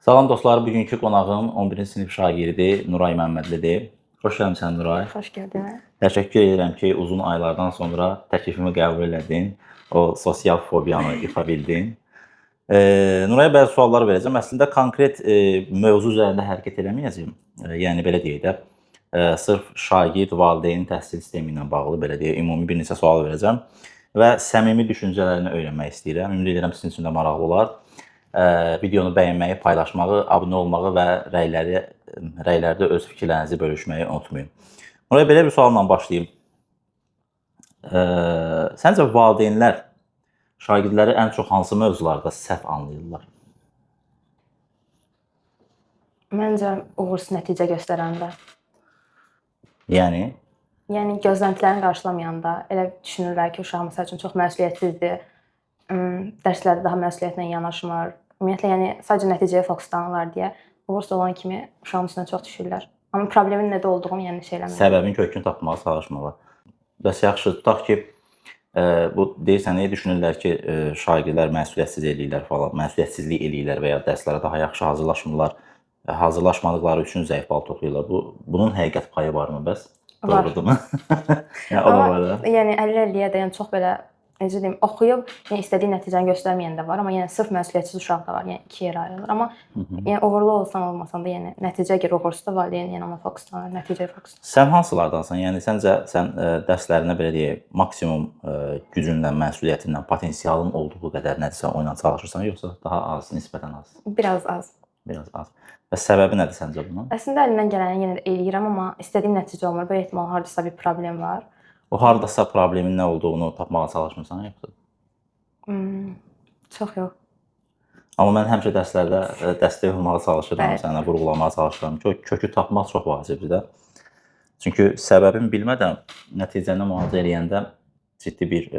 Salam dostlar, bugünkü qonağım 11-ci sinif şagirdi Nuray Məmmədlidir. Xoş gəlmisən Nuray. Xoş gəldin. Təşəkkür edirəm ki, uzun aylardan sonra təklifimi qəbul elədin. O sosial fobiyanı yıxa bildin. Nuraya bəzi suallar verəcəm. Əslində konkret mövzu üzərində hərəkət eləməyəcəm. Yəni belə deyək də, sırf şagird, valideyn təhsil sistemi ilə bağlı belə deyək, ümumi bir neçə sual verəcəm və səmimi düşüncələrini öyrənmək istəyirəm. Ümid edirəm sizin üçün də maraqlı olar. Videonu bəyənməyi, paylaşmağı, abunə olmağı və rəylərdə öz fikirlərinizi bölüşməyi unutmayın. Oraya belə bir sualla başlayayım. Səncə valideynlər şagirdləri ən çox hansı mövzularda səhv anlayırlar? Məncə uğursuz nəticə göstərəndə. Yəni Gözləntilərini qarşılamayanda elə düşünürlər ki, uşaq məsəl üçün çox məsuliyyətsizdir. Dərslərdə daha məsuliyyətlə yanaşmır. Ümumiyyətlə, sadəcə nəticəyə fokuslanırlar deyə uğursuz olan kimi uşağın üstünə çox düşürlər. Amma problemin nədə olduğunu eləmirlər. Səbəbin kökünü tapmağa çalışmalı. Bəs yaxşı, tutaq ki, bu deyirsən, niyə düşünürlər ki, şagirdlər məsuliyyətsiz eləyirlər falan, məsuliyyətsizlik eləyirlər və ya dərslərə daha yaxşı hazırlaşmırlar, hazırlaşmadıqları üçün zəif bal toplayırlar. Bunun həqiqət payı varmı bəs? Var. Doğrudur mu? O da var da. Yəni 50-50-yə də çox belə necə deyim, oxuyub istədiyi nəticəni göstərməyən də var, amma sırf məsuliyyətsiz uşaq da var. Yəni iki yerə ayrılır. Amma uğurlu olsan, olmasan da nəticəyə görə uğursuzda valideyn ona fokuslanır, nəticəyə fokuslanır. Sən hansılardansan? Yəni səncə sən dərslərinə belə deyək, maksimum gücünlə, məsuliyyətinlə, potensialın olduğu qədər nədirsə o ilə çalışırsan, yoxsa daha az, nisbətən az? Biraz az. Biraz az. Və səbəbi nədir səncə bunun? Əslində əlimdən gələni yenə də eləyirəm, amma istədiyim nəticə olmur. Böyük ehtimal hardasa bir problem var. O hardasa problemin nə olduğunu tapmağa çalışmırsan, yoxsa? Çox yox. Amma mən həmişə dərslərdə dəstək olmağa çalışıram, sənə vurğulamağa çalışıram ki, kökü tapmaq çox vacibdir də. Çünki səbəbini bilmədən nəticəni müalicə eləyəndə ciddi bir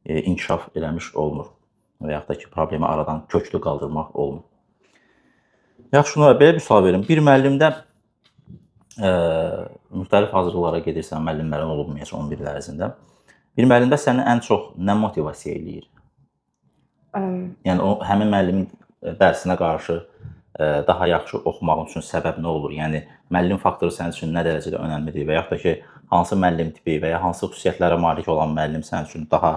inkişaf eləmiş olmur və yaxud da ki, problemi aradan köklü qaldırmaq olmur. Yaxşı, Nura, belə bir sual verim. Bir müəllimdə müxtəlif hazırlıqlara gedirsən, müəllimlərin olub ümumiyyətlə 11 il ərzində. Bir müəllimdə səni ən çox nə motivasiya eləyir? Yəni o həmin müəllimin dərsinə qarşı daha yaxşı oxumaq üçün səbəb nə olur? Yəni müəllim faktoru sənin üçün nə dərəcədə önəmlidir və yaxud da ki, hansı müəllim tipi və ya hansı xüsusiyyətlərə malik olan müəllim sənin üçün daha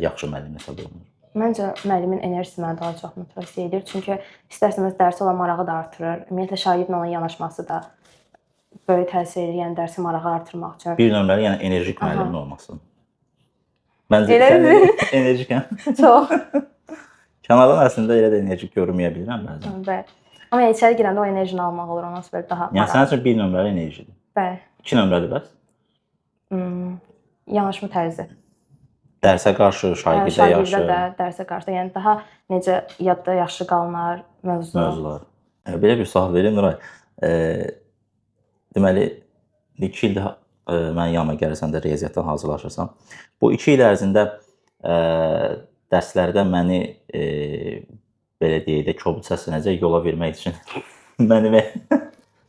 yaxşı müəllim hesab olunur? Məncə müəllimin enerjisi mənə daha çox motivasiya edir. Çünki istərsəniz dərsə olan marağı da artırır. Ümumiyyətlə şagirdlə olan yanaşması da böyük təsir edir, yəni dərsi marağı artırmaq üçün. Bir nömrəli, yəni enerjik müəllimin olması. Məncə enerjikən. Çox. Kənardan əslində elə də enerjik görünməyə bilirəm bəzən. Bəli. Amma içəri girəndə o enerjini almaq olur, ondan sonra daha Yəni sənin üçün bir nömrəli enerjidir. Bəli. 2 nömrəli bəs? Yanaşma tərzi. Dərsə qarşı, şagirdə yaxşı. Şagirdə də, dərsə qarşı. Yəni daha necə yadda yaxşı qalınar mövzular. Belə bir sual verim Nuray. Deməli 2 ildə mənim yanıma gəlirsən də riyaziyyatdan hazırlaşırsan. Bu 2 il ərzində dərslərdə məni belə deyək də kobud səslənəcə yola vermək üçün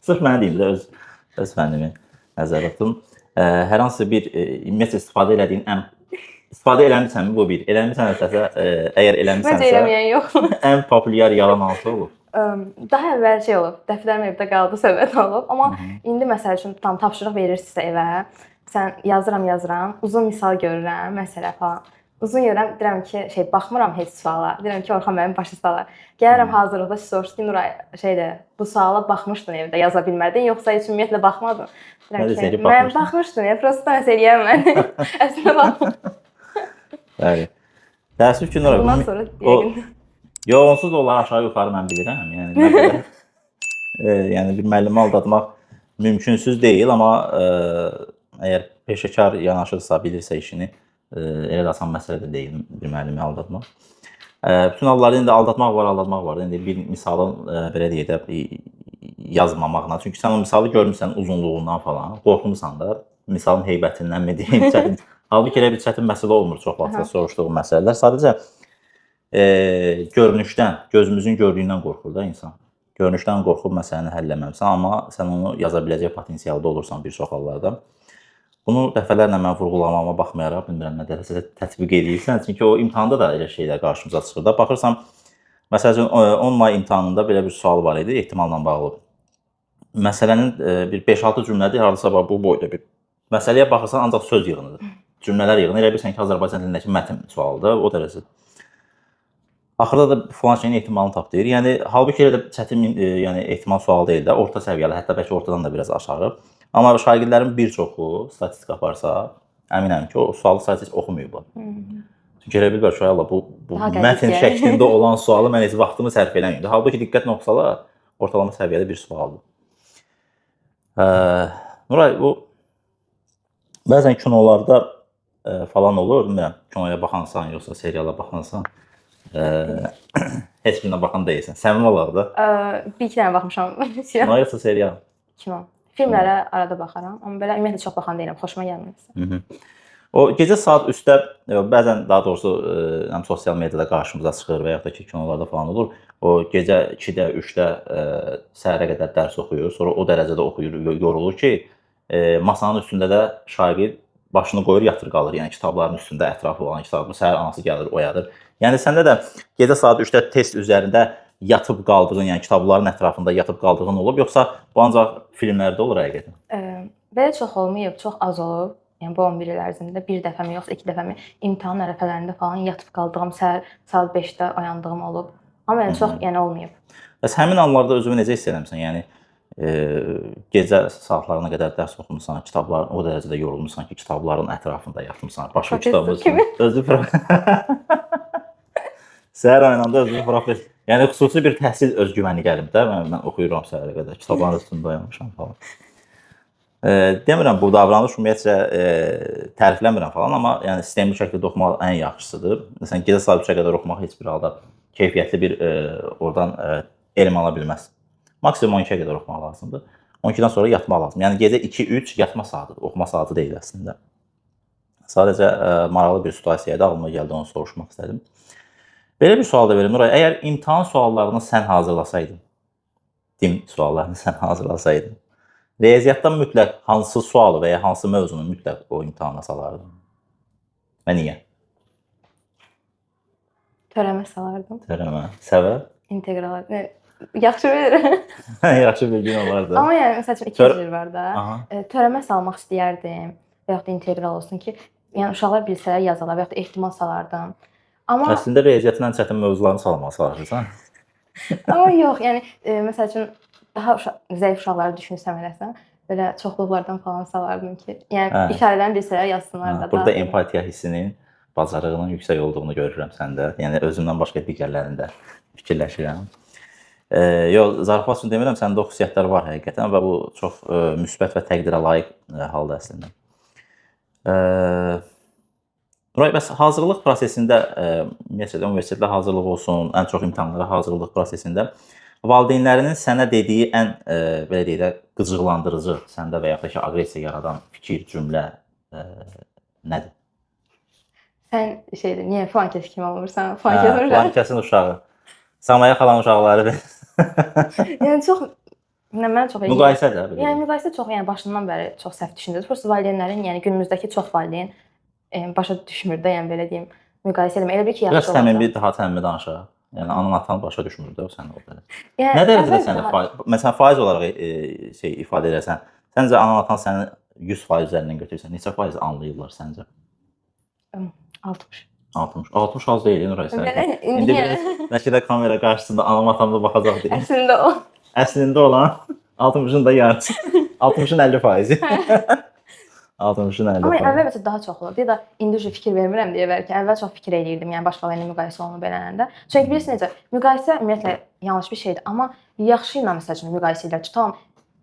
sırf mənə deyim də öz fənnimi nəzərdə tutum. Hər hansı bir ümumiyyətlə istifadə eləmirsənmi bu bir? Eləmirsənsə, əgər eləmirsənsə, ən populyar yalan hansı olub? Daha əvvəl olub, dəftərim evdə qaldı söhbət olub. Amma indi məsəl üçün tapşırıq verirsinizsə evə, sən yazıram, uzun misal görürəm, məsələ falan. Uzun görürəm, deyirəm ki, baxmıram heç suala. Deyirəm ki, Orxan mənim başı salar. Gəlirəm hazırlıqda soruşur ki, Nuray, bu suala baxmışdın evdə, yaza bilmədin, yoxsa heç ümumiyyətlə baxmadın? Deyirəm ki, mən baxmışdım, prosta məsələ eləyəm mən. Əslində baxmadım. Bəli. Təəssüf ki, Nuray. Bundan sonra deyəlim. Yox, onsuz da onlar aşağı-yuxarı mən bilirəm. Yəni bir müəllimi aldatmaq mümkünsüz deyil, amma əgər peşəkar yanaşırsa, bilirsə işini, elə də asan məsələ də deyil bir müəllimi aldatmaq. Bütün hallarda indi aldatmaq var. İndi bir misalın belə deyək də yazmamaqla. Çünki sən o misalı görmüsən uzunluğundan falan, qorxmusan da misalın heybətindən mi deyim, çətin. Halbuki elə bir çətin məsələ olmur çox vaxtda soruşduğum məsələlər. Sadəcə görünüşdən, gözümüzün gördüyündən qorxur da insan. Görünüşdən qorxub məsələni həll eləməmsən, amma sən onu yaza biləcək potensialda olursan bir çox hallarda. Bunu dəfələrlə mən vurğulamama baxmayaraq, bilmirəm nə dərəcədə tətbiq edirsən. Çünki o imtahanda da elə şeylər qarşımıza çıxır da. Baxırsan, Məsələn, 10 may imtahanında belə bir sual var idi, ehtimalla bağlı. Məsələnin bir 5-6 cümlədir, hardasa bu boyda bir. Məsələyə baxırsan, ancaq söz yığınıdır. Cümlələr yığını. Elə bilirsən ki, Azərbaycan dilindəki mətn sualıdır, o dərəcədə. Axırda da filan şeyin ehtimalını tap deyir. Yəni halbuki elə də çətin yəni ehtimal sualı deyil də, orta səviyyəli, hətta bəlkə ortadan da biraz aşağı. Amma şagirdlərin bir çoxu statistik aparsa, əminəm ki, o sualı sadəcə oxumayıblar. Çünki elə bilirlər ki, Allah bu mətn şəklində olan sualı mən heç vaxtımı sərf eləməyim. Halbuki diqqətlə oxusalar, ortalama səviyyədə bir sualdır. Nuray, bu bəzən kinolarda falan olur, bilmirəm, kinoya baxansan, yoxsa seriala baxansan. Heç birinə baxan deyilsən. Səmimi olaraq da. Bir-iki dənə baxmışam. Kino yoxsa serial? Kino. Filmlərə arada baxaram, amma belə ümumiyyətlə çox baxan deyiləm, xoşuma gəlmir. O gecə saat 3-də bəzən daha doğrusu həm sosial mediada qarşımıza çıxır və yaxud da ki, kinolarda falan olur. O gecə 2-də, 3-də səhərə qədər dərs oxuyur, sonra o dərəcədə oxuyur, yorulur ki, masanın üstündə də şagird başını qoyur, yatır qalır. Yəni kitabların üstündə ətrafı olan kitabı səhər anası gəlir, oyadır. Yəni səndə də gecə saat 3-də test üzərində yatıb qaldığın, yəni kitabların ətrafında yatıb qaldığın olub, yoxsa bu ancaq filmlərdə olur həqiqətən? Belə çox olmayıb, çox az olub. Yəni bu 11 il ərzində bir dəfəmi yoxsa 2 dəfəmi imtahan ərəfələrində falan yatıb qaldığım, səhər saat 5-də oyandığım olub. Amma yəni çox yəni olmayıb. Bəs həmin anlarda özünü necə hiss etmisən? Yəni gecə saatlarına qədər dərs oxumusan, kitabların o dərəcədə yorulmusan ki, kitabların ətrafında yatmısan, başqa kitabı özü səhər oyananda özünü professor. Yəni xüsusi bir təhsil özgüvəni gəlib də. Mən oxuyuram səhərə qədər, kitabların üstündə oyanmışam falan. Demirəm bu davranış ümumiyyətcə tərifləmirəm falan, amma yəni sistemli şəkildə oxumaq ən yaxşısıdır. Məsələn, gecə saat 3-ə qədər oxumaq heç bir halda keyfiyyətli bir oradan elm ala bilməz. Maksimum 12-yə qədər oxumaq lazımdır. 12-dən sonra yatmaq lazımdır. Yəni gecə 2-3 yatma saatıdır, oxuma saatı deyil əslində. Sadəcə maraqlı bir situasiyaya da ağlıma gəldi, onu soruşmaq istədim. Belə bir sual da verim Nuray. Əgər imtahan suallarını sən hazırlasaydın, dim suallarını sən hazırlasaydın, riyaziyyatdan mütləq hansı sualı və ya hansı mövzunu mütləq o imtahana salardın? Və niyə? Törəmə salardım. Törəmə. Səbəb? İnteqral. Yaxşı bilirəm. Yaxşı bilgin olardı. Amma yəni məsəl üçün 2 cür var da. Törəmə salmaq istəyərdim və yaxud da integral olsun ki, yəni uşaqlar bilsələr yazalar və yaxud da ehtimal salardım. Amma əslində riyaziyyatın ən çətin mövzularını salmağa çalışırsan. Amma yox, yəni məsəl üçün daha zəif uşaqları düşünsəm eləsən, belə çoxluqlardan falan salardım ki, yəni işarələrini bilsələr yazsınlar da. Burada empatiya hissinin, bacarığının yüksək olduğunu görürəm səndə. Yəni özümdən başqa digərlərində fikirləşirəm. Yox, zarafat üçün demirəm, səndə o xüsusiyyətlər var həqiqətən və bu çox müsbət və təqdirə layiq haldır əslində. Nuray, bəs hazırlıq prosesində, universitetdə hazırlıq olsun, ən çox imtahanlara hazırlıq prosesində valideynlərinin sənə dediyi ən, belə deyək də, qıcıqlandırıcı, səndə və yaxud da ki, aqressiya yaradan fikir, cümlə nədir? Sən şeydir, niyə filankəs kimi olmursan, filankəs uşağı? Filankəsin uşağı. Samaya xalan uşaqları. Yəni çox, mən çox... Müqayisə də. Yəni müqayisə çox, yəni başından bəri çox səhv düşündürür. Prosta valideynlərin, yəni günümüzdəki çox valideyn başa düşmür də, yəni belə deyim, müqayisə eləmək. Elə bir ki, yaxşı olacaq. Biraz səmimi, daha təmimi danışaq. Yəni anan atan başa düşmür də o səndə o qədər. Nə dərəcədə səni məsələn faiz olaraq ifadə edərsən? Səncə anan atan səni 100% üzərindən götürsən, neçə faiz anlayırlar səncə? 60. 60 az deyil, Nuray sən. İndi bəlkə də kamera qarşısında anam atam da baxacaq deyə. Əslində o. Əslində olan 60-ın da yarısı. 60-ın 50%. 60-ın 50%. Amma əvvəl məsələn daha çox olurdu. Ya da indi fikir vermirəm deyə bəlkə əvvəl çox fikir eləyirdim, yəni başqaları ilə müqayisə olunub belənəndə. Çünki bilirsiniz necə, müqayisə ümumiyyətlə yanlış bir şeydir, amma yaxşı ilə məsəl üçün müqayisə edirlər. Tutam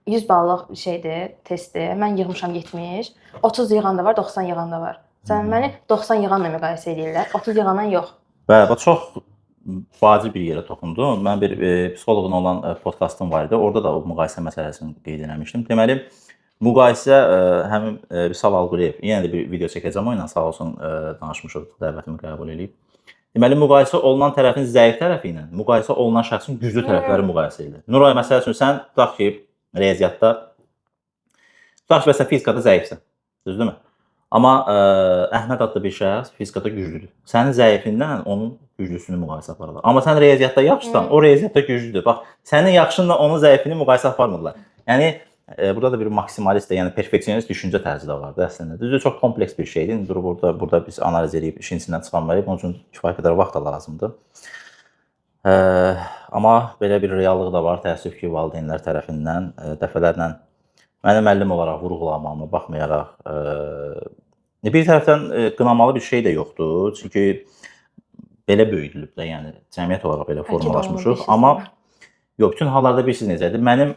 100 ballıq şeydir, testdir. Mən yığmışam 70, 30 yığan da var, 90 yığan da var. Sən məni 90 yığanla müqayisə edirlər, 30 yığanla yox. Bəli, bu çox vacib bir yerə toxundu. Mən bir psixoloqun olan podkastım var idi. Orada da o müqayisə məsələsini qeyd etmişdim. Deməli, müqayisə həmin Vüsal Alquliyev, yenə də bir video çəkəcəm o ilə, sağ olsun danışmışıq, dəvətimi qəbul edib. Deməli, müqayisə olunan tərəfin zəif tərəfi ilə müqayisə olunan şəxsin güclü tərəfləri müqayisə edilir. Nuray, məsəl üçün sən tutaq ki, riyaziyyatda, tutaq ki, məsələn, fizikada zəifsən, düzdürmü? Amma Əhməd adlı bir şəxs fizikada güclüdür. Sənin zəifindən onun güclüsünü müqayisə aparırlar. Amma sən riyaziyyatda yaxşısan, o riyaziyyatda güclüdür. Bax, sənin yaxşınla onun zəifini müqayisə aparmırlar. Yəni burada da bir maksimalist, yəni perfeksionist düşüncə tərzi də vardı əslində. Düzdür, çox kompleks bir şeydir. İndi durub burada biz analiz edib işin içindən çıxanmayıb, onun üçün kifayət qədər vaxt da lazımdır. Amma belə bir reallıq da var, təəssüf ki, valideynlər tərəfindən dəfələrlə məni müəllim olaraq vurğulamağıma baxmayaraq bir tərəfdən qınamalı bir şey də yoxdur. Çünki belə böyüdülüb də, yəni cəmiyyət olaraq belə formalaşmışıq. Amma yox, bütün hallarda bilirsiniz necədir? Mənim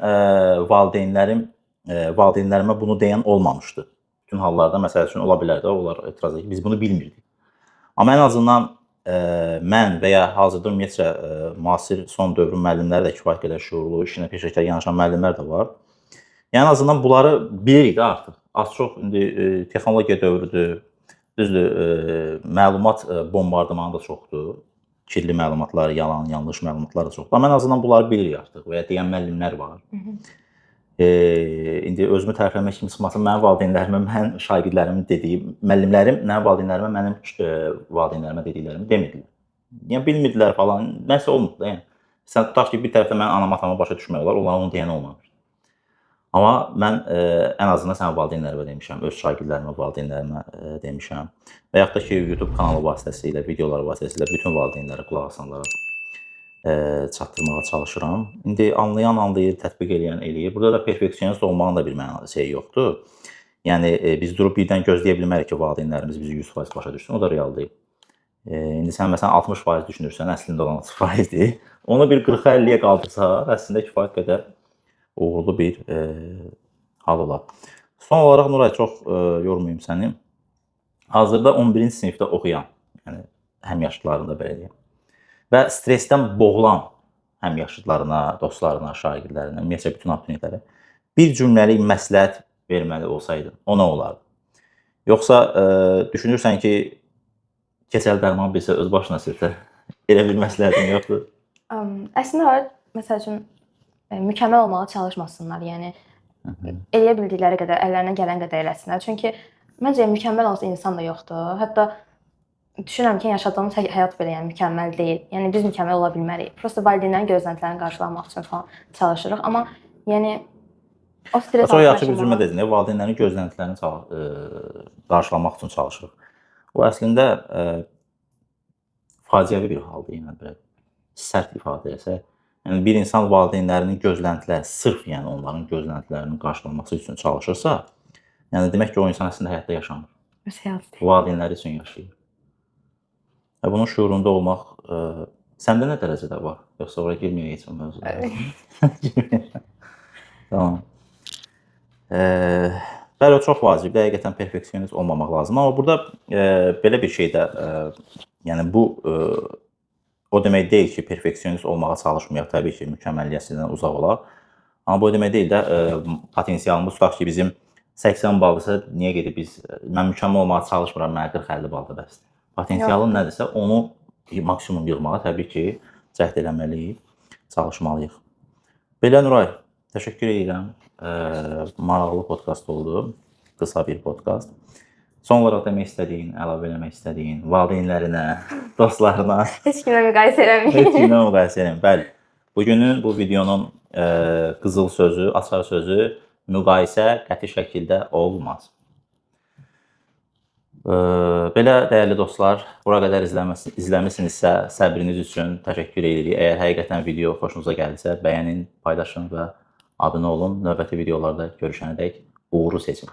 valideynlərimə bunu deyən olmamışdı. Bütün hallarda məsəl üçün ola bilər də, onlar etiraz edir ki, biz bunu bilmirdik. Amma ən azından mən və ya hazırda ümumiyyətcə müasir son dövrün müəllimləri də kifayət qədər şuurlu, işinə peşəkar yanaşan müəllimlər də var. Yəni ən azından bunları bilirik də artıq. Az-çox indi texnologiya dövrüdür. Düzdür, məlumat bombardımanı da çoxdur. Kirli məlumatlar, yalan, yanlış məlumatlar da çoxdur. Amma ən azından bunları bilirik artıq və ya deyən müəllimlər var. İndi özümü tərifləmək kimi çıxmasın, mənim valideynlərimə, mənim şagirdlərimin dediyi, müəllimlərim mənim valideynlərimə, mənim valideynlərimə dediklərimi demirdilər. Yəni bilmirdilər falan, nəsə olmur da yəni. Sən tutaq ki, bir tərəfdə mən anam atama başa düşmək olar, onlar onu deyən olmamış. Amma mən ən azından sən valideynlərimə demişəm, öz şagirdlərimə, valideynlərimə demişəm. Və yaxud da ki, YouTube kanalı vasitəsilə, videolar vasitəsilə bütün valideynlərə, qulaq asanlara çatdırmağa çalışıram. İndi anlayan anlayır, tətbiq eləyən eləyir. Burada da perfeksionist olmağın da bir mənası şey yoxdur. Yəni biz durub birdən gözləyə bilmərik ki, valideynlərimiz bizi 100% başa düşsün. O da real deyil. İndi sən məsələn 60% düşünürsən, əslində olan 30%-dir. Onu bir 40-50-yə qaldırsa, əslində kifayət qədər uğurlu bir hal olar. Son olaraq Nuray, çox yormayayım səni. Hazırda 11-ci sinifdə oxuyan, yəni həmyaşıdlarında belə deyim, və stressdən boğulan həmyaşıdlarına, dostlarına, şagirdlərinə, ümumiyyətcə bütün abituriyentlərə bir cümləlik məsləhət verməli olsaydı, o nə olardı? Yoxsa düşünürsən ki, keçəl dərman bilsə öz başına sürtər? Elə bir məsləhətin yoxdur? Əslində var, məsəl üçün mükəmməl olmağa çalışmasınlar. Yəni eləyə bildikləri qədər, əllərinə gələn qədər eləsinlər. Çünki məncə mükəmməl olsa insan da yoxdur. Hətta düşünürəm ki, yaşadığımız həyat belə yəni mükəmməl deyil. Yəni biz mükəmməl ola bilmərik. Prosta valideynlərin gözləntilərini qarşılamaq üçün falan çalışırıq. Amma yəni o stres çox yaxşı bir cümlə dedin. Valideynlərin gözləntilərini qarşılamaq üçün çalışırıq. Bu əslində faciəvi bir haldır. Yəni belə sərt ifadə etsək. Yəni bir insan valideynlərinin gözləntiləri, sırf yəni onların gözləntilərinin qarşılanması üçün çalışırsa, yəni demək ki, o insan əslində həyatda yaşamır. Valideynləri üçün yaşayır. Bunun şuurunda olmaq səndə nə dərəcədə var? Yoxsa oraya girməyək heç o mövzulara. Tamam. Bəli, o çox vacibdir. Həqiqətən perfeksionist olmamaq lazım. Amma burada belə bir şey də, yəni bu o demək deyil ki, perfeksionist olmağa çalışmayaq, təbii ki, mükəmməliyyətsizlikdən uzaq olaq. Amma bu demək deyil də, potensialımız tutaq ki, bizim 80 ballısa, niyə gedib biz, mən mükəmməl olmağa çalışmıram, mənə 40-50 balda bəsdir. Potensialın nədirsə, onu maksimum yığmağa təbii ki, cəhd eləməliyik, çalışmalıyıq. Belə Nuray, təşəkkür edirəm. Maraqlı podkast oldu, qısa bir podkast. Son olaraq demək istədiyin, əlavə eləmək istədiyin, valideynlərinə, dostlarına. Heç kimlə müqayisə eləməyin. Heç kimlə müqayisə eləməyin. Bəli. Bugünün, bu videonun qızıl sözü, açar sözü müqayisə qəti şəkildə olmaz. Belə dəyərli dostlar, bura qədər izləmisinizsə səbriniz üçün təşəkkür edirik. Əgər həqiqətən video xoşunuza gəldisə, bəyənin, paylaşın və abunə olun. Növbəti videolarda görüşənədək uğurlu seçin.